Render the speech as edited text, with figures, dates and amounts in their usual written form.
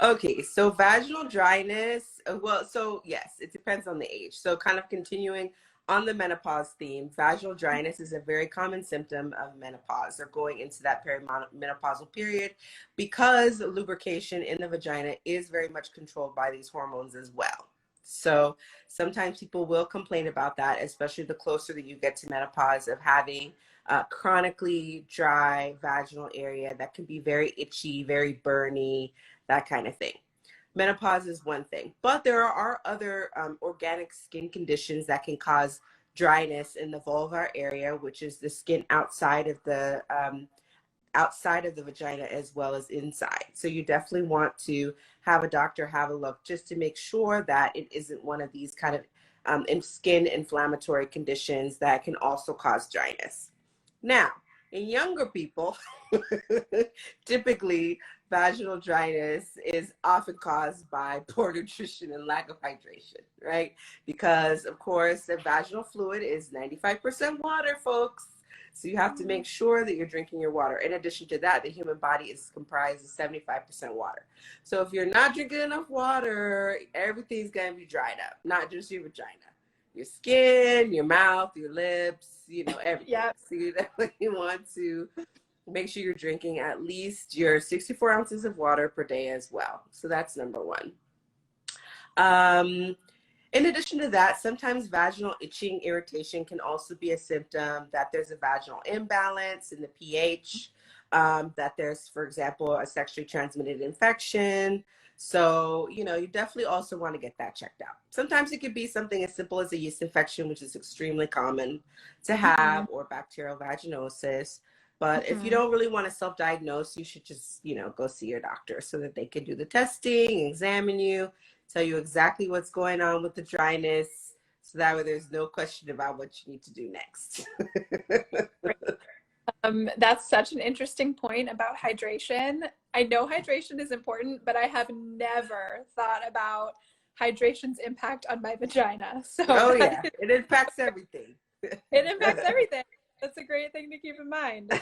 Okay, so vaginal dryness, well, so yes, it depends on the age. So kind of continuing on the menopause theme, vaginal dryness is a very common symptom of menopause or going into that perimenopausal period because lubrication in the vagina is very much controlled by these hormones as well. So sometimes people will complain about that, especially the closer that you get to menopause, of having chronically dry vaginal area that can be very itchy, very burny, that kind of thing. Menopause is one thing, but there are other organic skin conditions that can cause dryness in the vulvar area, which is the skin outside of the vagina as well as inside. So you definitely want to have a doctor have a look just to make sure that it isn't one of these kind of skin inflammatory conditions that can also cause dryness. Now, in younger people, typically vaginal dryness is often caused by poor nutrition and lack of hydration, right? Because, of course, the vaginal fluid is 95% water, folks. So you have to make sure that you're drinking your water. In addition to that, the human body is comprised of 75% water. So if you're not drinking enough water, everything's going to be dried up, not just your vagina, your skin, your mouth, your lips, everything. Yep. So you definitely want to make sure you're drinking at least your 64 ounces of water per day as well. So that's number one. In addition to that, sometimes vaginal itching irritation can also be a symptom that there's a vaginal imbalance in the pH, that there's, for example, a sexually transmitted infection. So, you definitely also want to get that checked out. Sometimes it could be something as simple as a yeast infection, which is extremely common to have, or bacterial vaginosis. But if you don't really want to self-diagnose, you should just, go see your doctor so that they can do the testing, examine you, tell you exactly what's going on with the dryness, so that way there's no question about what you need to do next. That's such an interesting point about hydration. I know hydration is important, but I have never thought about hydration's impact on my vagina. So Oh yeah, it impacts everything. it impacts everything. That's a great thing to keep in mind.